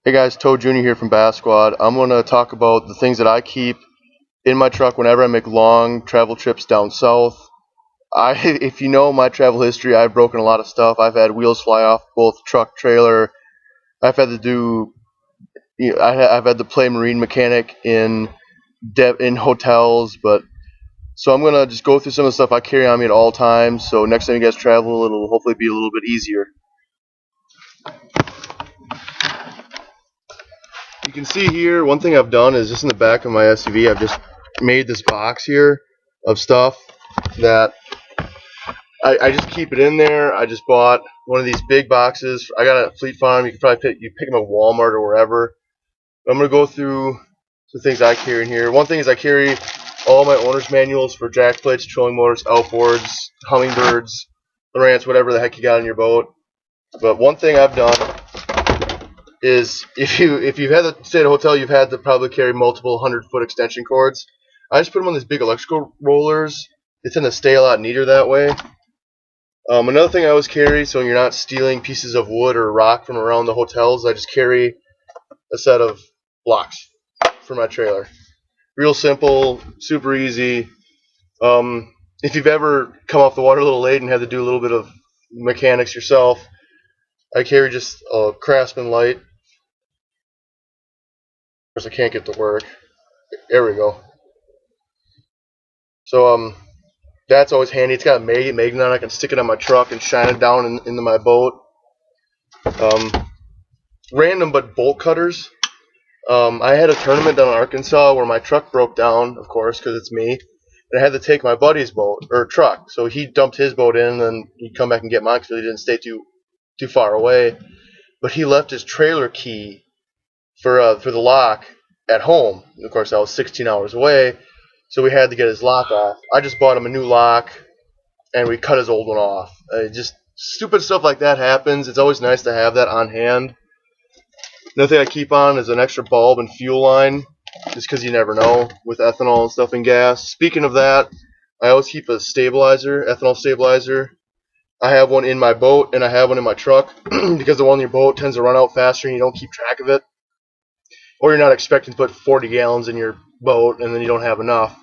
Hey guys, Toe Jr. here from Bass Squad. I'm going to talk about the things that I keep in my truck whenever I make long travel trips down south. If you know my travel history, I've broken a lot of stuff. I've had wheels fly off both truck, trailer. I've had to do, I've had to play marine mechanic in hotels. But so I'm going to just go through some of the stuff I carry on me at all times. So next time you guys travel, it'll hopefully be a little bit easier. You can see here, one thing I've done is just in the back of my SUV, I've just made this box here of stuff that I just keep it in there. I just bought one of these big boxes. I got it at Fleet Farm. You can probably pick them at Walmart or wherever. I'm going to go through some things I carry in here. One thing is I carry all my owner's manuals for jack plates, trolling motors, outboards, Humminbirds, Lowrance, whatever the heck you got on your boat. But one thing I've done is if you've had to stay at a hotel, you've had to probably carry multiple 100-foot extension cords. I just put them on these big electrical rollers. They tend to stay a lot neater that way. Another thing I always carry, so you're not stealing pieces of wood or rock from around the hotels, I just carry a set of blocks for my trailer. Real simple, super easy. If you've ever come off the water a little late and had to do a little bit of mechanics yourself, I carry just a Craftsman light. Of course, I can't get to work. There we go. So that's always handy. It's got a magnet on it. I can stick it on my truck and shine it down into my boat. Random but bolt cutters. I had a tournament down in Arkansas where my truck broke down, of course, because it's me, and I had to take my buddy's boat or truck. So he dumped his boat in, and then he'd come back and get mine because he didn't stay too far away. But he left his trailer key for the lock at home. Of course, I was 16 hours away, so we had to get his lock off. I just bought him a new lock, and we cut his old one off. Just stupid stuff like that happens. It's always nice to have that on hand. Another thing I keep on is an extra bulb and fuel line, just because you never know with ethanol and stuff and gas. Speaking of that, I always keep a stabilizer, ethanol stabilizer. I have one in my boat, and I have one in my truck, because the one in your boat tends to run out faster and you don't keep track of it. Or you're not expecting to put 40 gallons in your boat and then you don't have enough.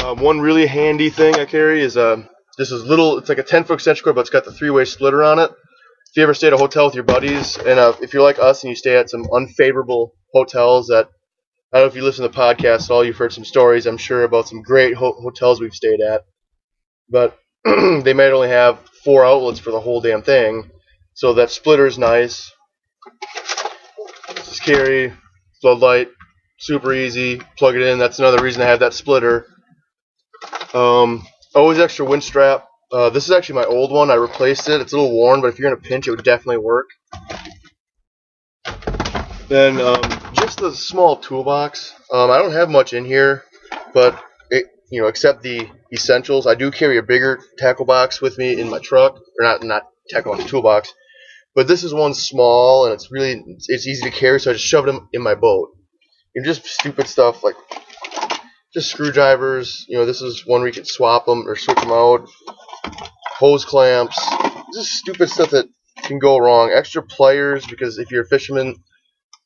One really handy thing I carry is this is little. It's like a 10-foot extension cord, but it's got the 3-way splitter on it. If you ever stay at a hotel with your buddies, and if you're like us and you stay at some unfavorable hotels that, I don't know if you listen to podcasts at all, you've heard some stories, I'm sure, about some great hotels we've stayed at. But they might only have 4 outlets for the whole damn thing. So that splitter is nice. Just carry floodlight, super easy, plug it in. That's another reason I have that splitter. Always extra wind strap. This is actually my old one. I replaced it. It's a little worn, but if you're in a pinch, it would definitely work. Then just a small toolbox. I don't have much in here, but except the essentials. I do carry a bigger tackle box with me in my truck, or not tackle box, toolbox. But this is one small, and it's easy to carry, so I just shoved them in my boat. And just stupid stuff like just screwdrivers. This is one where you can swap them or switch them out. Hose clamps. Just stupid stuff that can go wrong. Extra pliers, because if you're a fisherman,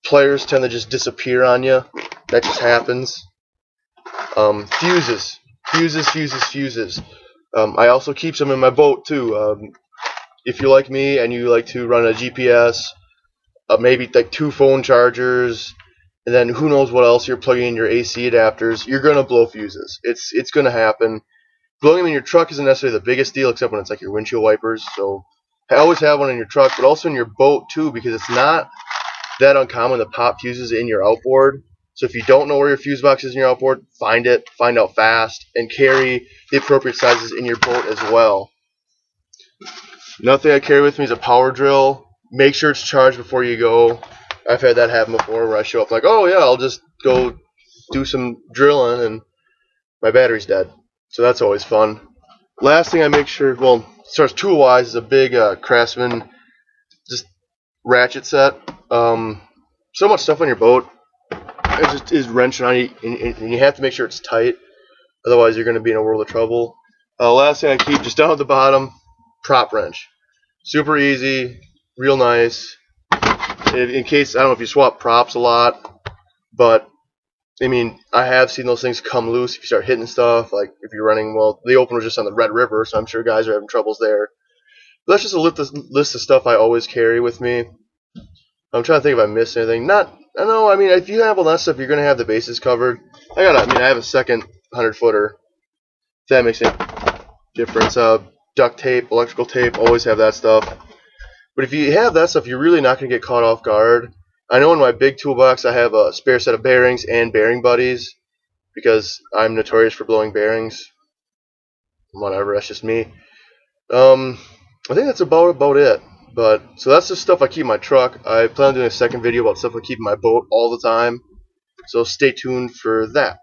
pliers tend to just disappear on you. That just happens. Fuses. I also keep some in my boat too. If you're like me and you like to run a GPS, maybe like 2 phone chargers, and then who knows what else you're plugging in your AC adapters, you're gonna blow fuses. It's gonna happen. Blowing them in your truck isn't necessarily the biggest deal, except when it's like your windshield wipers. So I always have one in your truck, but also in your boat too, because it's not that uncommon to pop fuses in your outboard. So if you don't know where your fuse box is in your outboard, find out fast, and carry the appropriate sizes in your boat as well. Another thing I carry with me is a power drill. Make sure it's charged before you go. I've had that happen before where I show up like, oh yeah, I'll just go do some drilling, and my battery's dead. So that's always fun. Last thing I make sure, well, as far as tool-wise, is a big Craftsman just ratchet set. So much stuff on your boat. It just is wrenching on you, and you have to make sure it's tight. Otherwise, you're going to be in a world of trouble. Last thing I keep, just down at the bottom, prop wrench. Super easy, real nice. in case, I don't know if you swap props a lot, but I mean, I have seen those things come loose if you start hitting stuff. Like if you're running, well, the open was just on the Red River, so I'm sure guys are having troubles there. But that's just a list of stuff I always carry with me. I'm trying to think if I missed anything. Not, I know. I mean, if you have all that stuff, you're gonna have the bases covered. I have a second 100-footer. If that makes any difference. Duct tape, electrical tape, always have that stuff. But if you have that stuff, you're really not gonna get caught off guard. I know in my big toolbox I have a spare set of bearings and bearing buddies because I'm notorious for blowing bearings. Whatever, that's just me. I think that's about it. But so that's the stuff I keep in my truck. I plan on doing a second video about stuff I keep in my boat all the time. So stay tuned for that.